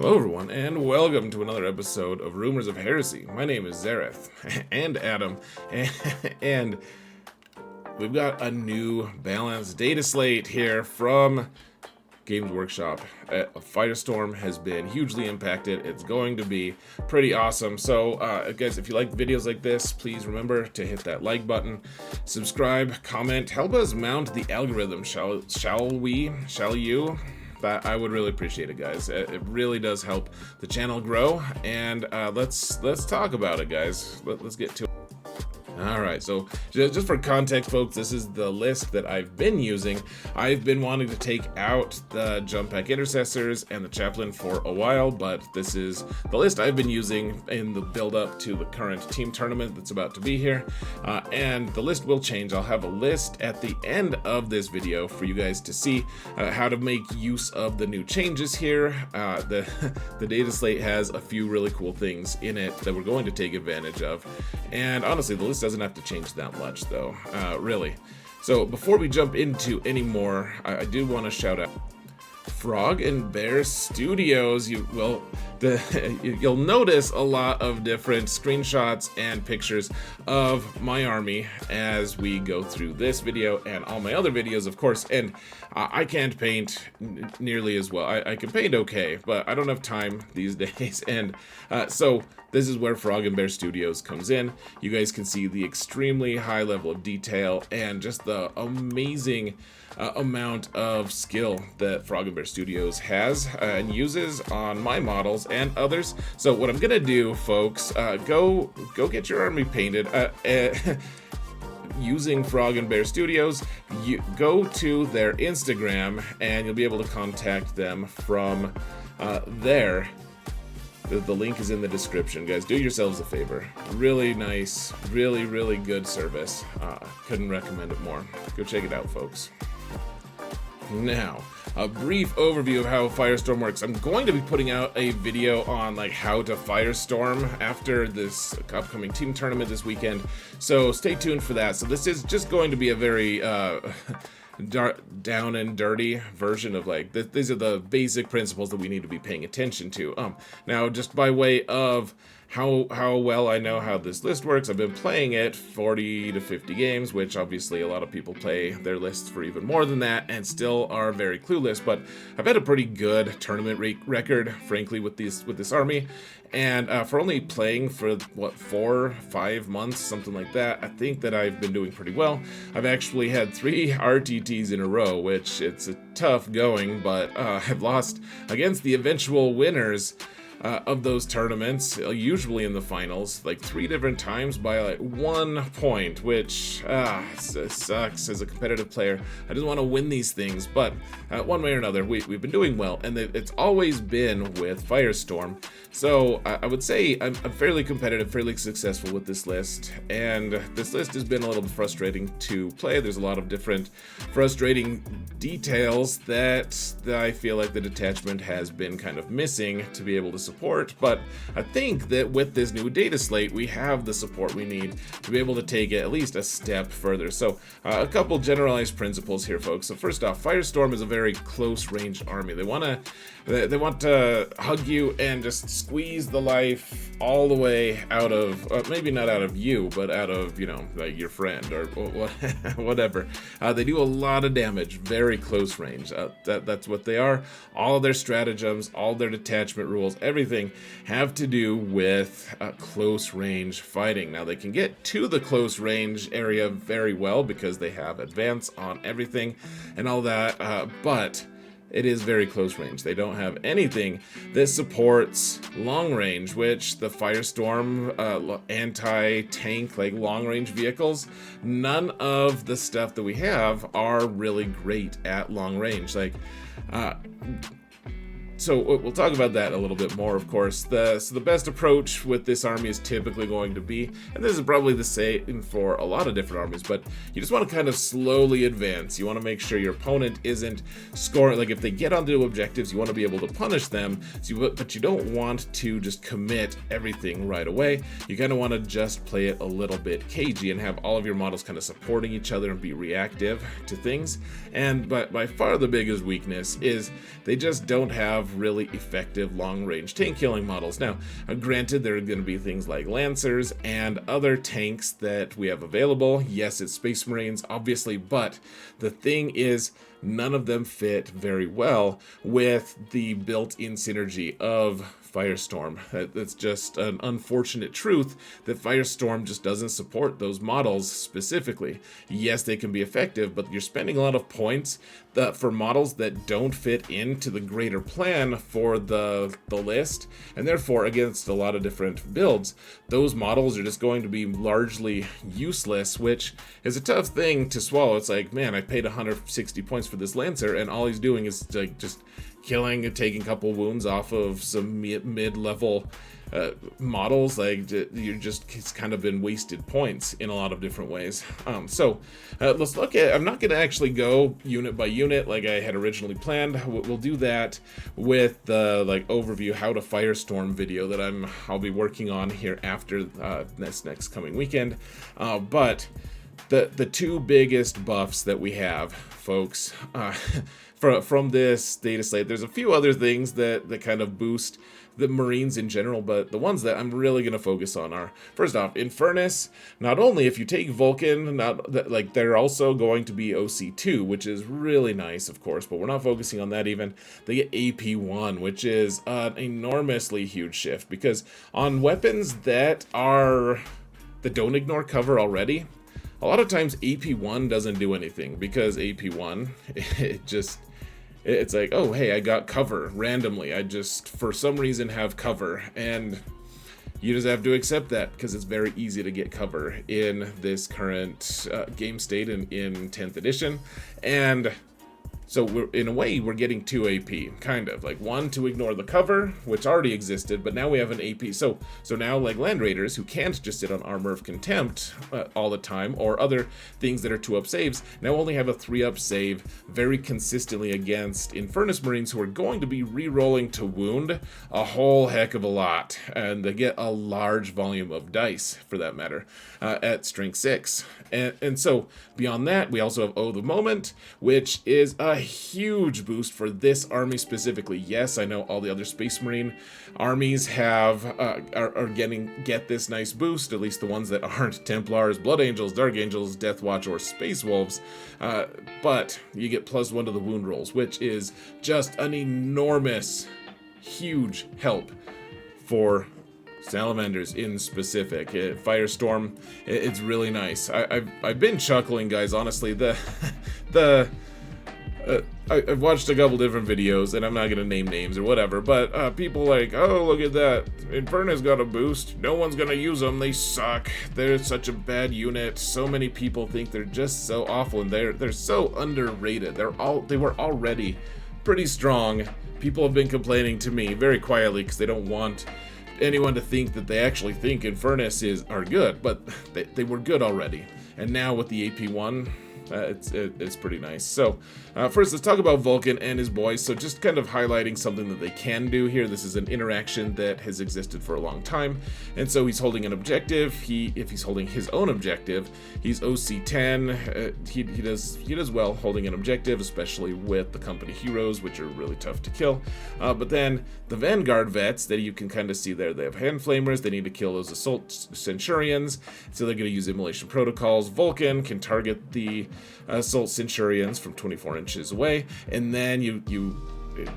Hello everyone, and welcome to another episode of Rumors of Heresy. My name is Zareth, and Adam, and we've got a new balanced data slate here from Games Workshop. Firestorm has been hugely impacted. It's going to be pretty awesome. So guys, if you like videos like this, please remember to hit that like button, subscribe, comment, help us mount the algorithm. Shall you? That I would really appreciate it, guys. It really does help the channel grow, and let's talk about it, guys. Let's get to it. Alright, so just for context, folks, this is the list that I've been using. I've been wanting to take out the Jump Pack Intercessors and the Chaplain for a while, but this is the list I've been using in the build-up to the current team tournament that's about to be here. And the list will change. I'll have a list at the end of this video for you guys to see how to make use of the new changes here. The data slate has a few really cool things in it that we're going to take advantage of. And honestly, the list doesn't have to change that much, though, really. So before we jump into any more, I do want to shout out Frog and Bear Studios. You'll notice a lot of different screenshots and pictures of my army as we go through this video and all my other videos, of course. And I can't paint nearly as well. I can paint okay, but I don't have time these days. And so this is where Frog and Bear Studios comes in. You guys can see the extremely high level of detail and just the amazing amount of skill that Frog and Bear Studios has and uses on my models and others. So what I'm gonna do, folks, go get your army painted using Frog and Bear Studios. You go to their Instagram and you'll be able to contact them from there. The link is in the description, guys. Do yourselves a favor. Really nice, really good service. Couldn't recommend it more. Go check it out, folks. Now, a brief overview of how Firestorm works. I'm going to be putting out a video on like how to Firestorm after this upcoming team tournament this weekend, so stay tuned for that. So this is just going to be a very down and dirty version of like these are the basic principles that we need to be paying attention to. Now, just by way of how well I know how this list works, I've been playing it 40 to 50 games, which obviously a lot of people play their lists for even more than that and still are very clueless, but I've had a pretty good tournament record, frankly, with this army. And for only playing for, what, 4-5 months, something like that, I think that I've been doing pretty well. I've actually had 3 RTTs in a row, which it's a tough going, but I've lost against the eventual winners of those tournaments, usually in the finals, like 3 different times by like 1 point, which sucks as a competitive player. I just want to win these things, but one way or another, we've been doing well, and it's always been with Firestorm. So I would say I'm fairly competitive, fairly successful with this list, and this list has been a little bit frustrating to play. There's a lot of different frustrating details that I feel like the detachment has been kind of missing to be able to support, but I think that with this new data slate, we have the support we need to be able to take it at least a step further. So a couple generalized principles here, folks. So first off, Firestorm is a very close-range army. They want to hug you and just squeeze the life all the way out of, maybe not out of you, but out of, like your friend or whatever. They do a lot of damage, very close range. That's what they are. All of their stratagems, all their detachment rules, everything have to do with close range fighting. Now, they can get to the close range area very well because they have advance on everything and all that, but it is very close range. They don't have anything that supports long range, which the Firestorm anti-tank, like long range vehicles, none of the stuff that we have are really great at long range. Like, so we'll talk about that a little bit more, of course. So the best approach with this army is typically going to be, and this is probably the same for a lot of different armies, but you just want to kind of slowly advance. You want to make sure your opponent isn't scoring, like if they get onto objectives, you want to be able to punish them, but you don't want to just commit everything right away. You kind of want to just play it a little bit cagey and have all of your models kind of supporting each other and be reactive to things. But by far the biggest weakness is they just don't have have really effective long-range tank killing models. Now, granted, there are going to be things like Lancers and other tanks that we have available. Yes, it's Space Marines, obviously, but the thing is, none of them fit very well with the built-in synergy of Firestorm. That's just an unfortunate truth that Firestorm just doesn't support those models specifically. Yes, they can be effective, but you're spending a lot of points for models that don't fit into the greater plan for the list, and therefore against a lot of different builds, those models are just going to be largely useless, which is a tough thing to swallow. It's like, man, I paid 160 points for this Lancer, and all he's doing is like just killing and taking a couple wounds off of some mid-level models. Like, it's kind of been wasted points in a lot of different ways. So let's look at, I'm not going to actually go unit by unit like I had originally planned. We'll do that with the overview how to Firestorm video that I'll be working on here after this next coming weekend. But the two biggest buffs that we have, folks, from this data slate, there's a few other things that kind of boost the Marines in general, but the ones that I'm really going to focus on are, first off, Infernus. Not only if you take Vulkan, they're also going to be OC2, which is really nice, of course, but we're not focusing on that even. They get AP1, which is an enormously huge shift, because on weapons that don't ignore cover already, a lot of times AP1 doesn't do anything, because AP1, it's like, oh, hey, I got cover randomly. I just, for some reason, have cover. And you just have to accept that, because it's very easy to get cover in this current game state in 10th edition. And so in a way, we're getting 2 AP, kind of. Like, 1 to ignore the cover, which already existed, but now we have an AP. So now, like, Land Raiders, who can't just sit on Armor of Contempt all the time, or other things that are 2-up saves, now only have a 3-up save very consistently against Infernus Marines, who are going to be re-rolling to wound a whole heck of a lot. And they get a large volume of dice, for that matter, at Strength 6. And so, beyond that, we also have Oh the Moment, which is a huge boost for this army specifically. Yes, I know all the other Space Marine armies get this nice boost, at least the ones that aren't Templars, Blood Angels, Dark Angels, Death Watch, or Space Wolves, but you get +1 to the wound rolls, which is just an enormous, huge help for Salamanders in specific. Firestorm, it's really nice. I've been chuckling, guys, honestly. I've watched a couple different videos, and I'm not gonna name names or whatever, but people like, oh, look at that, Infernus got a boost, no one's gonna use them, they suck, they're such a bad unit, so many people think they're just so awful, and they're so underrated. They were already pretty strong. People have been complaining to me very quietly because they don't want anyone to think that they actually think Infernus are good, but they were good already. And now with the AP1, it's pretty nice. So first, let's talk about Vulkan and his boys. So just kind of highlighting something that they can do here. This is an interaction that has existed for a long time, and so he's holding an objective. If he's holding his own objective, he's OC10. He does well holding an objective, especially with the company heroes, which are really tough to kill. But then the Vanguard vets that you can kind of see there, they have hand flamers. They need to kill those assault centurions, so they're going to use immolation protocols. Vulkan can target the assault centurions from 24 inches away, and then you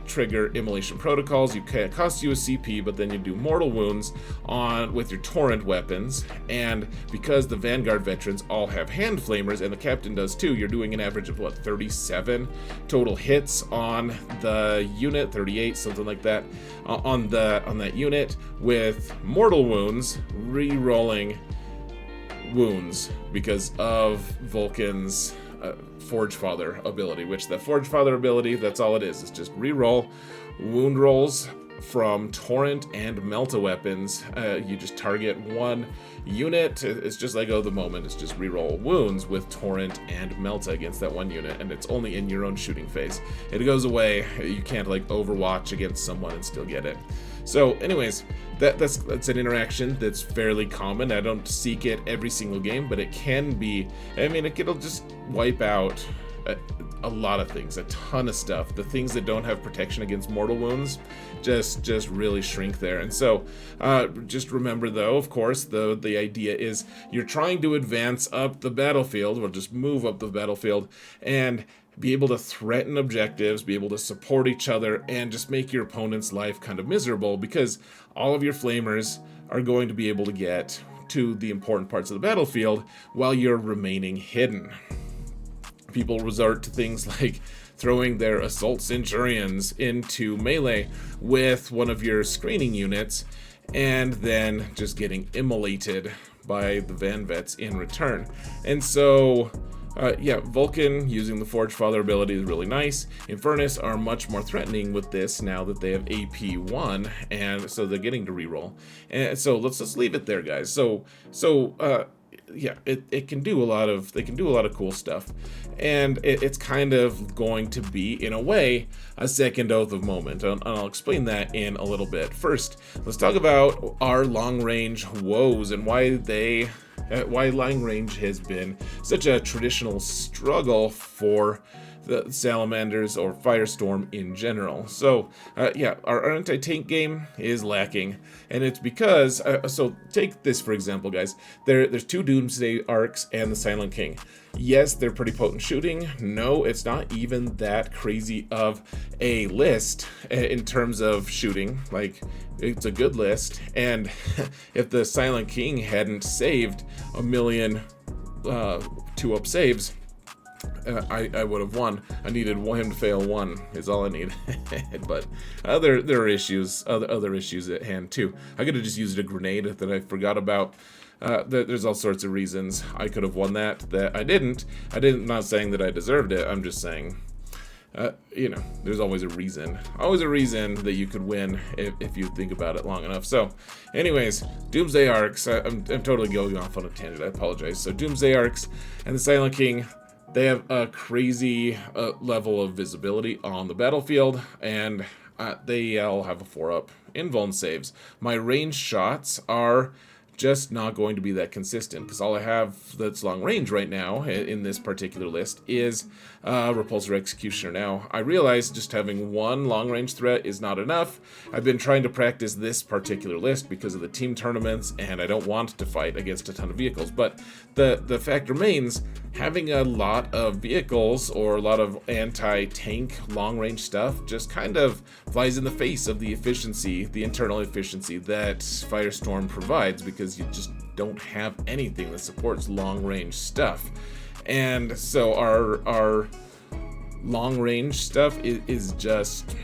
trigger immolation protocols. It costs you a CP, but then you do mortal wounds with your torrent weapons. And because the Vanguard veterans all have hand flamers, and the captain does too, you're doing an average of 37 total hits on the unit, 38, something like that, on that unit, with mortal wounds, re-rolling wounds because of Vulkan's Forge Father ability, which the Forge Father ability, that's all it is. It's just re-roll wound rolls from Torrent and Melta weapons. You just target one unit. It's just like Oh the Moment. It's just re-roll wounds with Torrent and Melta against that one unit, and it's only in your own shooting phase. It goes away. You can't like Overwatch against someone and still get it. So anyways, that's an interaction that's fairly common. I don't seek it every single game, but it can be. I mean, it'll just wipe out a lot of things, a ton of stuff. The things that don't have protection against mortal wounds just really shrink there. And so just remember, though, of course, the idea is you're trying to advance up the battlefield, or just move up the battlefield, and be able to threaten objectives, be able to support each other, and just make your opponent's life kind of miserable, because all of your flamers are going to be able to get to the important parts of the battlefield while you're remaining hidden. People resort to things like throwing their assault centurions into melee with one of your screening units, and then just getting immolated by the Van Vets in return. And so yeah, Vulkan using the Forge Father ability is really nice. Infernus are much more threatening with this now that they have AP 1, and so they're getting to reroll. And so let's just leave it there, guys. Yeah, it can do a lot of, they can do a lot of cool stuff, and it's kind of going to be, in a way, a second Oath of Moment, and I'll explain that in a little bit. First, let's talk about our long range woes and why long range has been such a traditional struggle for the Salamanders or Firestorm in general. So yeah, our anti-tank game is lacking, and it's because so take this for example, guys. There's 2 Doomsday Arcs and the Silent King. Yes, they're pretty potent shooting. No, it's not even that crazy of a list in terms of shooting. Like, it's a good list, and if the Silent King hadn't saved a million 2-up saves, I would have won. I needed him to fail 1 is all I need. But there are issues, other issues at hand too. I could have just used a grenade that I forgot about. There's all sorts of reasons I could have won that I didn't. I'm not saying that I deserved it. I'm just saying, you know, there's always a reason that you could win if you think about it long enough. So anyways, Doomsday Arcs, I'm totally going off on a tangent, I apologize. So Doomsday Arcs and the Silent King, they have a crazy level of visibility on the battlefield, and they all have a 4-up invuln saves. My ranged shots are just not going to be that consistent, because all I have that's long range right now in this particular list is Repulsor Executioner. Now, I realize just having 1 long range threat is not enough. I've been trying to practice this particular list because of the team tournaments, and I don't want to fight against a ton of vehicles, but the fact remains, having a lot of vehicles or a lot of anti-tank long-range stuff just kind of flies in the face of the efficiency, the internal efficiency that Firestorm provides, because you just don't have anything that supports long-range stuff. And so our long-range stuff is just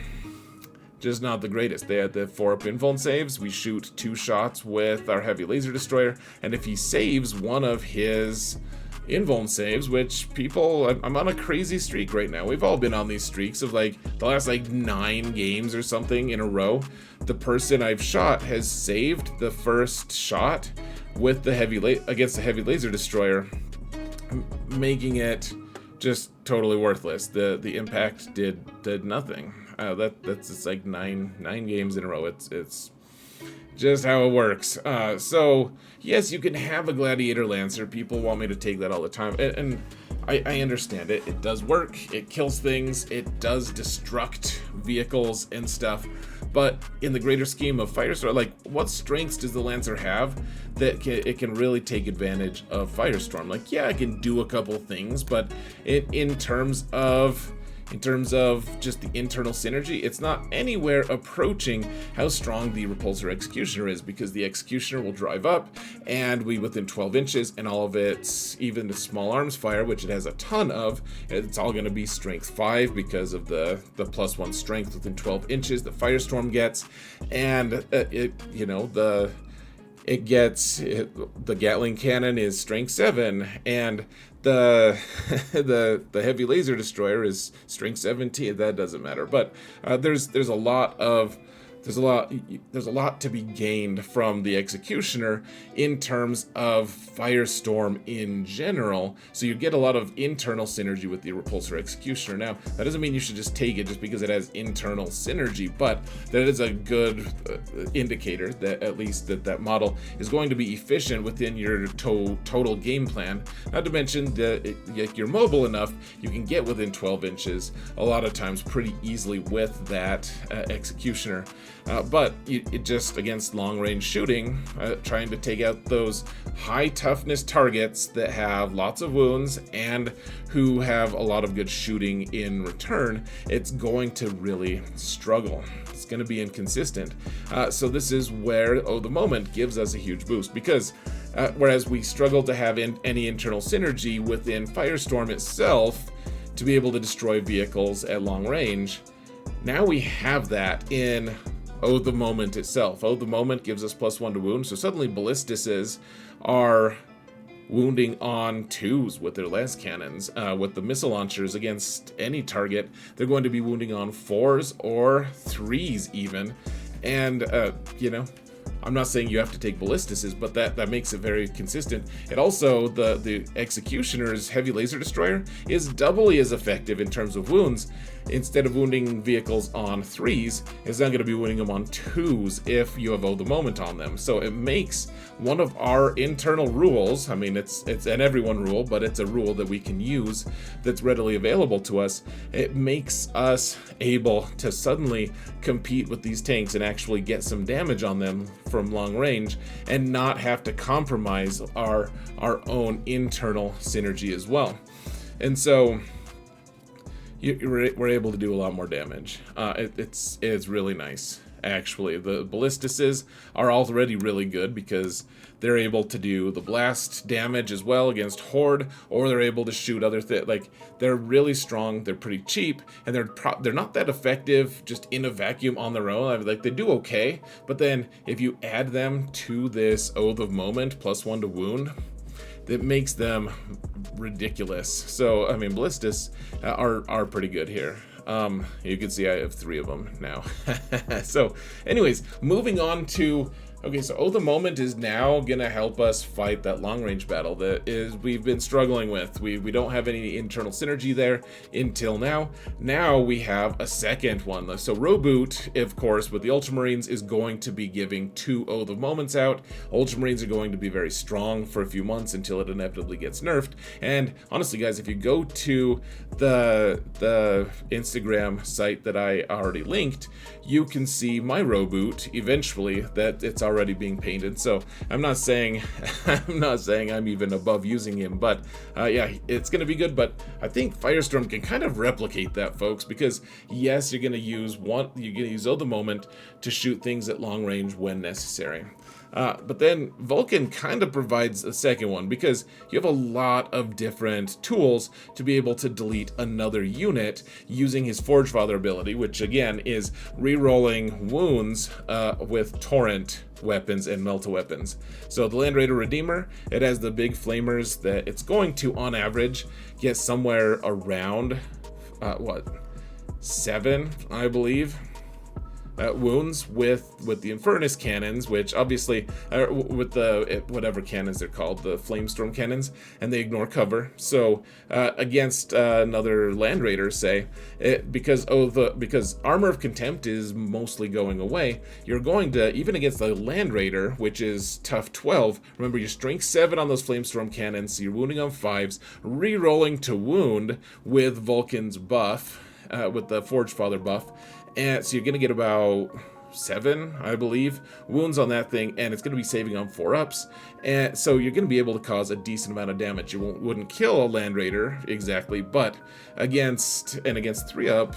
not the greatest. They had the 4-up invuln saves. We shoot 2 shots with our heavy laser destroyer, and if he saves one of his invuln saves, which I'm on a crazy streak right now. We've all been on these streaks of like the last 9 games or something in a row. The person I've shot has saved the first shot with the against the heavy laser destroyer, making it just totally worthless. The impact did nothing. It's like nine games in a row. It's just how it works. So yes, you can have a Gladiator Lancer. People want me to take that all the time, and I understand it. It does work. It kills things. It does destruct vehicles and stuff. But in the greater scheme of Firestorm, like, what strengths does the Lancer have that it can really take advantage of Firestorm? Like, yeah, it can do a couple things, but in terms of just the internal synergy, it's not anywhere approaching how strong the Repulsor Executioner is, because the Executioner will drive up and be within 12 inches, and all of its, even the small arms fire, which it has a ton of, it's all going to be strength 5 because of the +1 strength within 12 inches that Firestorm gets. And the Gatling cannon is strength 7, and the heavy laser destroyer is strength 17. That doesn't matter, but there's a lot of there's a lot to be gained from the Executioner in terms of Firestorm in general. So you get a lot of internal synergy with the Repulsor Executioner. Now, that doesn't mean you should just take it just because it has internal synergy, but that is a good indicator that at least that model is going to be efficient within your total game plan. Not to mention that if you're mobile enough, you can get within 12 inches a lot of times pretty easily with that Executioner. But it just, against long-range shooting, trying to take out those high-toughness targets that have lots of wounds and who have a lot of good shooting in return, it's going to really struggle. It's going to be inconsistent. So this is where the Moment gives us a huge boost, because whereas we struggle to have any internal synergy within Firestorm itself to be able to destroy vehicles at long range, now we have that in the Moment itself. The Moment gives us +1 to wound, so suddenly Ballistuses are wounding on 2s with their lascannons. With the missile launchers against any target, they're going to be wounding on 4s or 3s even. And, I'm not saying you have to take Ballistuses, but that makes it very consistent. It also, the Executioner's Heavy Laser Destroyer is doubly as effective in terms of wounds. Instead of wounding vehicles on 3s, it's now going to be wounding them on 2s if you have the Moment on them. So it makes one of our internal rules, I mean, it's an everyone rule, but it's a rule that we can use that's readily available to us. It makes us able to suddenly compete with these tanks and actually get some damage on them from long range and not have to compromise our own internal synergy as well. And so we're able to do a lot more damage. It's really nice. Actually, the Ballistuses are already really good because they're able to do the blast damage as well against Horde, or they're able to shoot other things. Like, they're really strong, they're pretty cheap, and they're not that effective just in a vacuum on their own. Like, they do okay, but then if you add them to this Oath of Moment +1 to wound, that makes them ridiculous. So, I mean, Ballistus are pretty good here. You can see I have 3 of them now. So, anyways, moving on to... Okay, so the Moment is now going to help us fight that long-range battle that we've been struggling with. We don't have any internal synergy there until now. Now we have a second one. So Roboot, of course, with the Ultramarines is going to be giving 2 Oath of Moments out. Ultramarines are going to be very strong for a few months until it inevitably gets nerfed. And honestly, guys, if you go to the Instagram site that I already linked, you can see my Roboot eventually that it's already being painted. So I'm not saying I'm even above using him, but yeah, it's gonna be good. But I think Firestorm can kind of replicate that, folks, because yes, you're gonna use the Moment to shoot things at long range when necessary. But then Vulkan kind of provides a second one, because you have a lot of different tools to be able to delete another unit using his Forge Father ability, which again is re-rolling wounds with Torrent weapons and Melta weapons. So the Land Raider Redeemer, it has the big flamers that it's going to, on average, get somewhere around, 7, I believe. Wounds with the Infernus cannons, which obviously with the whatever cannons they're called, the Flamestorm cannons, and they ignore cover. So against another Land Raider, say, because Armor of Contempt is mostly going away, you're going to, even against the Land Raider, which is tough 12, remember your strength 7 on those Flamestorm cannons, so you're wounding on 5s, re-rolling to wound with Vulkan's buff, with the Forge Father buff. And so you're going to get about 7, I believe, wounds on that thing, and it's going to be saving on 4-ups. And so you're going to be able to cause a decent amount of damage. You wouldn't kill a Land Raider exactly, but against 3-up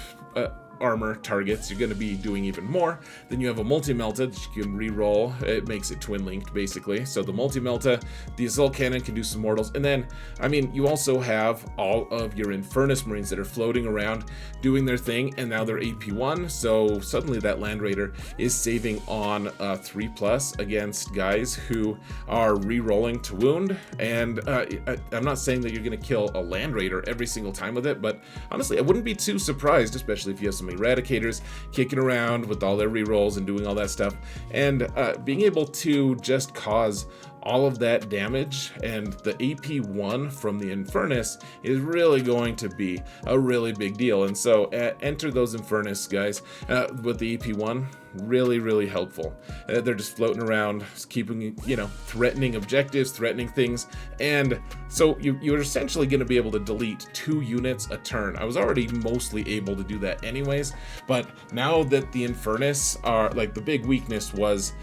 armor targets, you're going to be doing even more. Then you have a multi-melta that you can re-roll. It makes it twin-linked, basically. So the multi-melta, the assault cannon can do some mortals. And then, I mean, you also have all of your Infernus Marines that are floating around doing their thing, and now they're AP1. So suddenly that Land Raider is saving on 3+ against guys who are re-rolling to wound. And I'm not saying that you're going to kill a Land Raider every single time with it, but honestly, I wouldn't be too surprised, especially if you have some some Eradicators kicking around with all their rerolls and doing all that stuff, and being able to just cause all of that damage, and the AP1 from the Infernus is really going to be a really big deal. And so enter those Infernus guys with the AP1, really helpful. They're just floating around, keeping, you know, threatening objectives, threatening things, and so you're essentially going to be able to delete 2 units a turn. I was already mostly able to do that anyways, but now that the Infernus are, like, the big weakness was,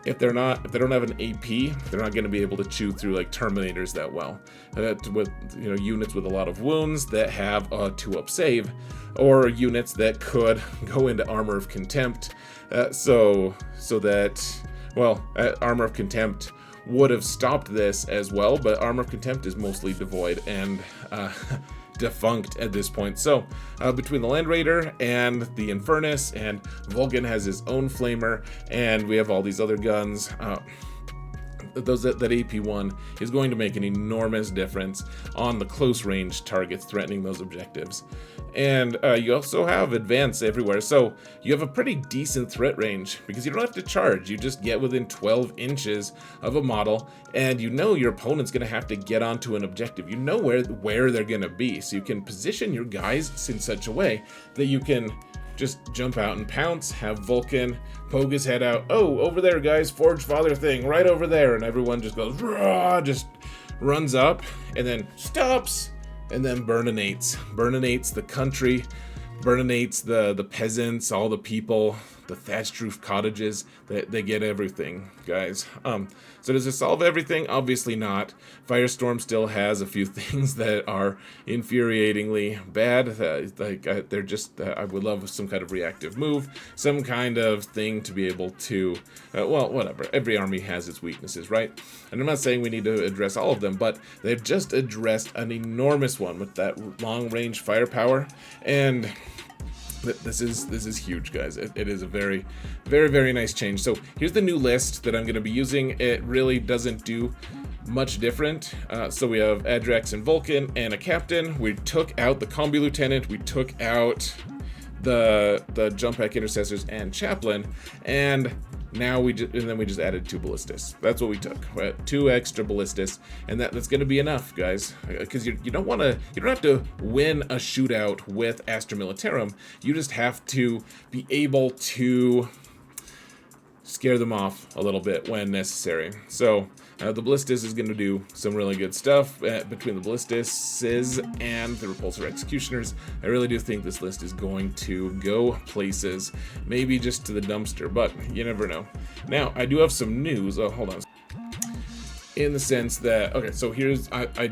if they don't have an AP, they're not going to be able to chew through like Terminators that well. With, you know, units with a lot of wounds that have a 2-up save, or units that could go into Armor of Contempt, so that, well, Armor of Contempt would have stopped this as well, but Armor of Contempt is mostly devoid and defunct at this point. So between the Land Raider and the Infernus, and Vulkan has his own flamer, and we have all these other guns, that AP1 is going to make an enormous difference on the close range targets threatening those objectives. And you also have advance everywhere, so you have a pretty decent threat range because you don't have to charge. You just get within 12 inches of a model, and you know your opponent's going to have to get onto an objective. You know where they're going to be, so you can position your guys in such a way that you can just jump out and pounce, have Vulkan poke his head out. Oh, over there, guys, Forge Father thing, right over there. And everyone just goes, rah, just runs up and then stops and then burninates the country, burninates the peasants, all the people, the thatched roof cottages. They get everything, guys. So does it solve everything? Obviously not. Firestorm still has a few things that are infuriatingly bad. They're just, I would love some kind of reactive move, some kind of thing to be able to, well, whatever. Every army has its weaknesses, right? And I'm not saying we need to address all of them, but they've just addressed an enormous one with that long-range firepower, and this is huge, guys. It is a very nice change. So here's the new list that I'm going to be using. It really doesn't do much different. So we have Adrax and Vulkan and a captain. We took out the Combi Lieutenant. We took out the Jump Pack Intercessors and Chaplain, and now we just added 2 Ballistus. That's what we took. 2 extra Ballistus, and that's going to be enough, guys. Because you don't have to win a shootout with Astra Militarum. You just have to be able to scare them off a little bit when necessary. So the Ballistus is going to do some really good stuff. Between the Ballistuses and the Repulsor Executioners, I really do think this list is going to go places, maybe just to the dumpster, but you never know. Now, I do have some news. Oh, hold on. In the sense that, okay, so here's, I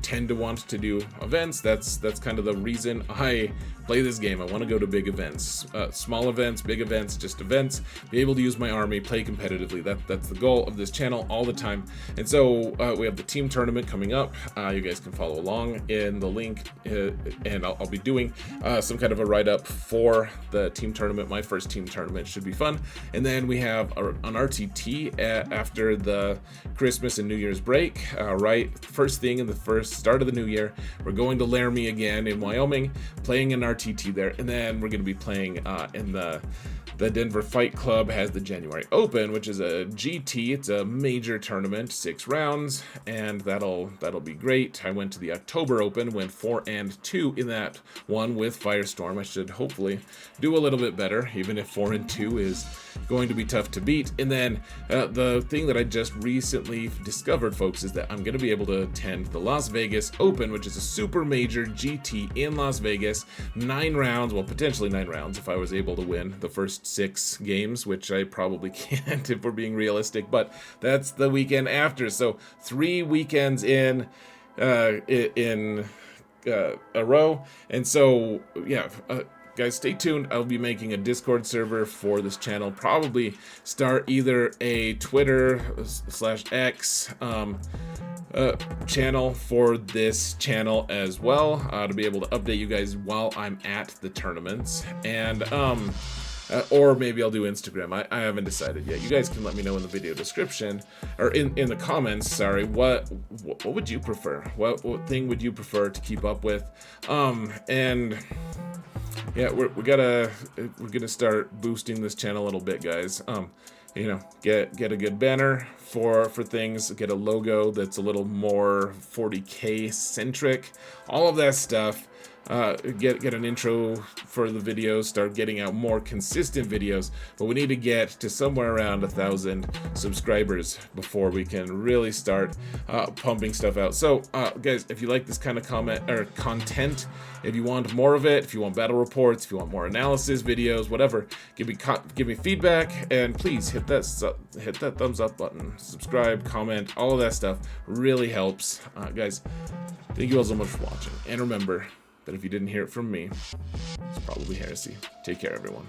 tend to want to do events. That's kind of the reason I play this game. I want to go to big events, small events, big events, just events, be able to use my army, play competitively. That's the goal of this channel all the time. And so we have the team tournament coming up. You guys can follow along in the link, and I'll be doing some kind of a write-up for the team tournament. My first team tournament should be fun. And then we have an RTT after the Christmas and New Year's break, right? First thing in the start of the new year, we're going to Laramie again in Wyoming, playing an RTT there, and then we're going to be playing in the Denver Fight Club has the January Open, which is a GT. It's a major tournament, 6 rounds, and that'll be great. I went to the October Open, went 4-2 in that one with Firestorm. I should hopefully do a little bit better, even if 4-2 is going to be tough to beat. And then the thing that I just recently discovered, folks, is that I'm going to be able to attend the Las Vegas Open, which is a super major GT in Las Vegas. 9 rounds, well, potentially 9 rounds if I was able to win the first 6 games, which I probably can't if we're being realistic, but that's the weekend after. So 3 weekends in a row. And so, yeah, guys, stay tuned. I'll be making a Discord server for this channel. Probably start either a Twitter/X channel for this channel as well, to be able to update you guys while I'm at the tournaments. And or maybe I'll do Instagram. I haven't decided yet. You guys can let me know in the video description, or in the comments, sorry, what would you prefer? What thing would you prefer to keep up with? And yeah, we're gonna start boosting this channel a little bit, guys. You know, get a good banner for things, get a logo that's a little more 40k centric, all of that stuff. Get an intro for the videos, start getting out more consistent videos, but we need to get to somewhere around 1,000 subscribers before we can really start pumping stuff out. So guys, if you like this kind of content, if you want more of it, if you want battle reports, if you want more analysis videos, whatever, give me feedback, and please hit that thumbs up button, subscribe, comment, all of that stuff really helps. Guys, thank you all so much for watching, and remember that if you didn't hear it from me, it's probably heresy. Take care, everyone.